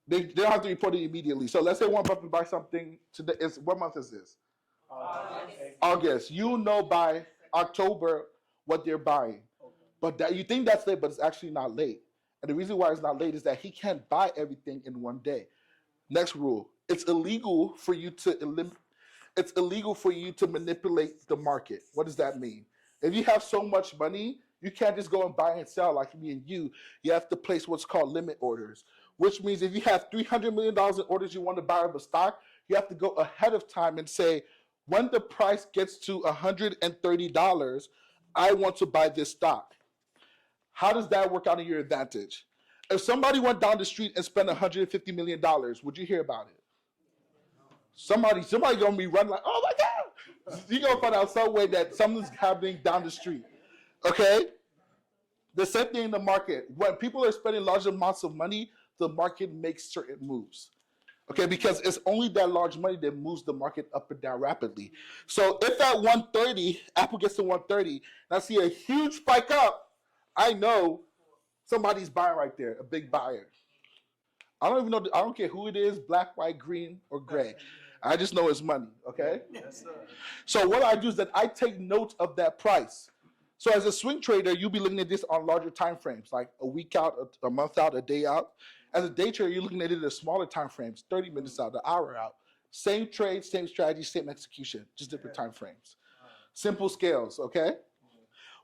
They don't have to report it immediately. So let's say Warren Buffett buys something today. What month is this? August. You know by October what they're buying. But that, you think that's late, but it's actually not late. And the reason why it's not late is that he can't buy everything in one day. Next rule. It's illegal for you to manipulate the market. What does that mean? If you have so much money, you can't just go and buy and sell like me and you. You have to place what's called limit orders, which means if you have $300 million in orders you want to buy of a stock, you have to go ahead of time and say, when the price gets to $130, I want to buy this stock. How does that work out in your advantage? If somebody went down the street and spent $150 million, would you hear about it? Somebody gonna be running like, oh my God! You're gonna find out some way that something's happening down the street. Okay? The same thing in the market. When people are spending large amounts of money, the market makes certain moves. Okay, because it's only that large money that moves the market up and down rapidly. So if at 130, Apple gets to 130, and I see a huge spike up, I know somebody's buying right there, a big buyer. I don't even know, I don't care who it is, black, white, green, or gray. I just know it's money, okay? Yes, sir. So what I do is that I take note of that price. So as a swing trader, you'll be looking at this on larger time frames, like a week out, a month out, a day out. As a day trader, you're looking at it at smaller time frames, 30 minutes out, an hour out. Same trade, same strategy, same execution, just different time frames. Simple scales, okay?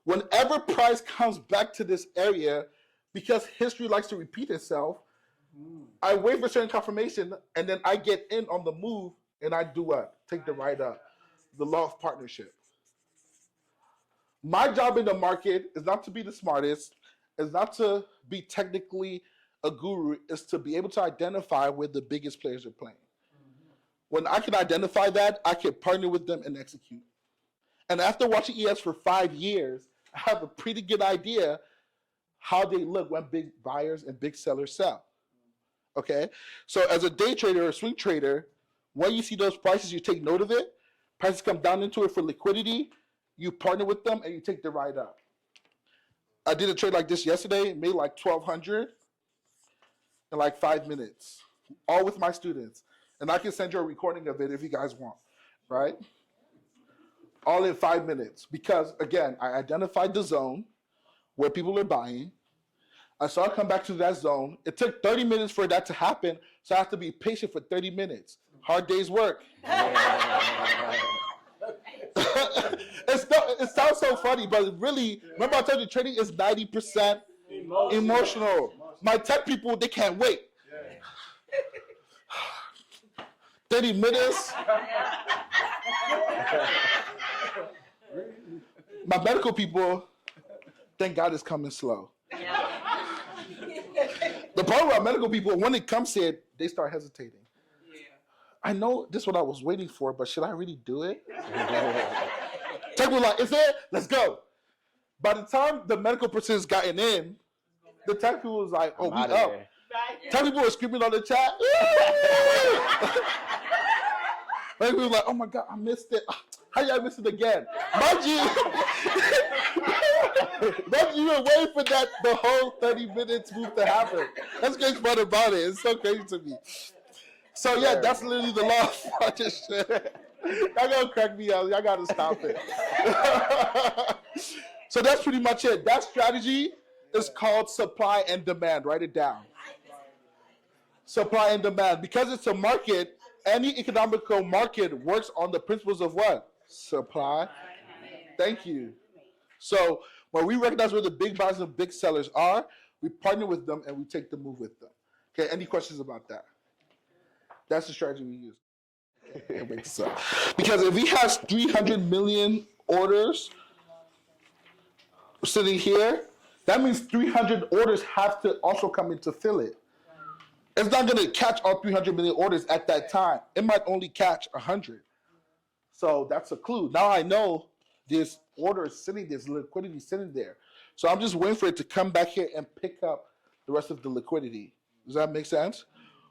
Whenever price comes back to this area, because history likes to repeat itself, I wait for certain confirmation, and then I get in on the move, and I do what? Take the ride up. The law of partnership. My job in the market is not to be the smartest, is not to be technically a guru, is to be able to identify where the biggest players are playing. When I can identify that, I can partner with them and execute. And after watching ES for 5 years, I have a pretty good idea how they look when big buyers and big sellers sell. okay? So as a day trader or swing trader, when you see those prices, you take note of it. Prices come down into it for liquidity. You partner with them and you take the ride up. I did a trade like this yesterday, made like 1,200 in like 5 minutes, all with my students. And I can send you a recording of it if you guys want, right? All in 5 minutes. Because again, I identified the zone where people are buying. I saw it come back to that zone. It took 30 minutes for that to happen, so I have to be patient for 30 minutes. Hard day's work. It sounds so funny, but really, remember I told you trading is 90% emotional. My tech people, they can't wait. 30 minutes. My medical people, thank God it's coming slow. The problem with medical people, when it comes to it, they start hesitating. I know this is what I was waiting for, but should I really do it? Tech people like, is it? Let's go. By the time the medical person has gotten in, the tech people was like, oh, we up. Right. Tech people were screaming on the chat. Tech people were like, oh my God, I missed it. How did I miss it again? Mind you, you were waiting for that the whole 30 minutes move to happen. That's the great part about it. It's so crazy to me. So yeah, that's literally the law of partition. Y'all gonna crack me up. Y'all gotta stop it. So that's pretty much it. That strategy is called supply and demand. Write it down. Supply and demand. Because it's a market, any economical market works on the principles of what? Supply. Thank you. So when we recognize where the big buyers and big sellers are, we partner with them and we take the move with them. Okay, any questions about that? That's the strategy we use. It makes sense. Because if he has 300 million orders sitting here, that means 300 orders have to also come in to fill it. It's not going to catch all 300 million orders at that time. It might only catch 100. So that's a clue. Now I know there's orders sitting, there's liquidity sitting there. So I'm just waiting for it to come back here and pick up the rest of the liquidity. Does that make sense?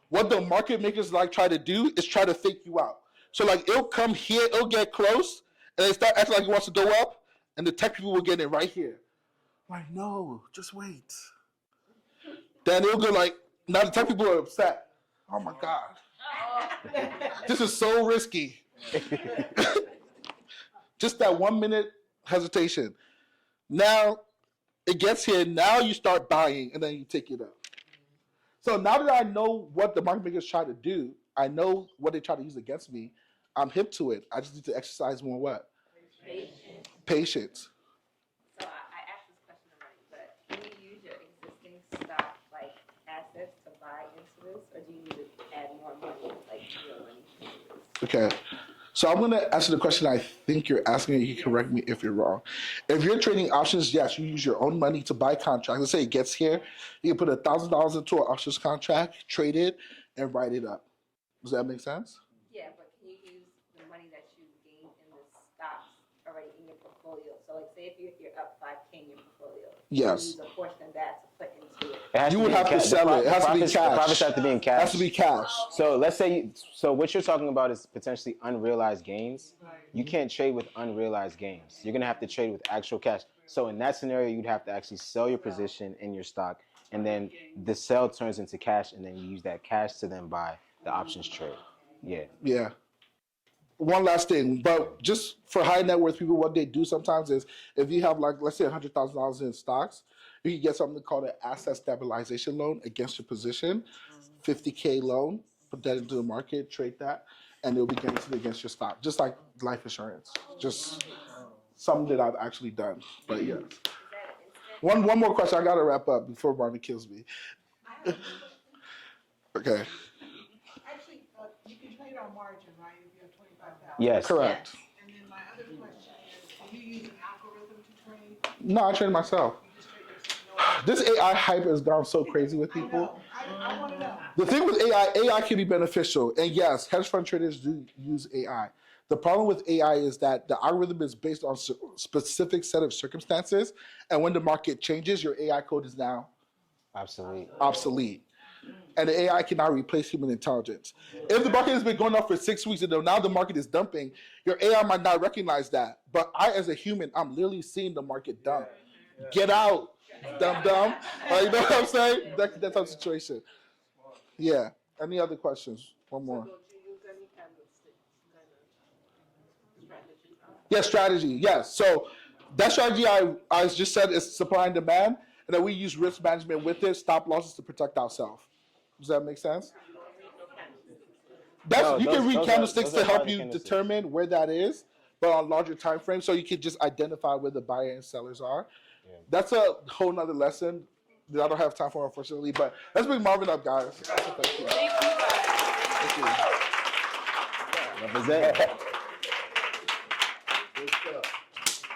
What the market makers like try to do is try to fake you out. So like it'll come here, it'll get close, and they start acting like it wants to go up, and the tech people will get it right here. I'm like, no, just wait. Then it'll go like, now the tech people are upset. Oh my God. This is so risky. Just that 1 minute hesitation. Now it gets here, now you start buying, and then you take it up. So now that I know what the market makers try to do, I know what they try to use against me, I'm hip to it. I just need to exercise more what? Patience. So I asked this question already, but can you use your existing stock, like assets, to buy into this, or do you need to add more money, like real money into this? Okay. So I'm going to answer the question I think you're asking, and you can correct me if you're wrong. If you're trading options, yes, you use your own money to buy contracts. Let's say it gets here. You can put $1,000 into an options contract, trade it, and write it up. Does that make sense? Yeah, but can you use the money that you gained in the stocks already in your portfolio? So like say if you're up 5K in your portfolio, yes, you use a portion of that to put into it. You would have to sell it. It has to be cash. The profits have to be in cash. It has to be cash. So let's say, so what you're talking about is potentially unrealized gains. You can't trade with unrealized gains. You're going to have to trade with actual cash. So in that scenario, you'd have to actually sell your position in your stock, and then the sell turns into cash, and then you use that cash to then buy the options trade. Yeah. Yeah. One last thing, but just for high net worth people, what they do sometimes is if you have like, let's say $100,000 in stocks, you can get something called an asset stabilization loan against your position, $50K loan, put that into the market, trade that, and it'll be guaranteed against your stock, just like life insurance. Just something that I've actually done, but yeah. One more question, I gotta wrap up before Barney kills me. Okay. Actually, you can trade on margin, right, if you have 25,000? Yes. Correct. And then my other question is, do you use an algorithm to trade? No, I trade myself. You just trade yourself? This AI hype has gone so crazy with people. I want to know. The thing with AI can be beneficial. And yes, hedge fund traders do use AI. The problem with AI is that the algorithm is based on a specific set of circumstances. And when the market changes, your AI code is now obsolete. and the AI cannot replace human intelligence. If the market has been going up for 6 weeks and now the market is dumping, your AI might not recognize that. But I, as a human, I'm literally seeing the market dump. Get out, dumb. You know what I'm saying? That type of situation. Yeah. Any other questions? One more. Yeah, strategy. Yes. So that strategy I just said is supply and demand, and then we use risk management with it, stop losses to protect ourselves. Does that make sense? You can read candlesticks to help you determine where that is, but on larger time frames, so you can just identify where the buyer and sellers are. Yeah. That's a whole nother lesson that I don't have time for, unfortunately. But let's bring Marvin up, guys. Thank you. Represent.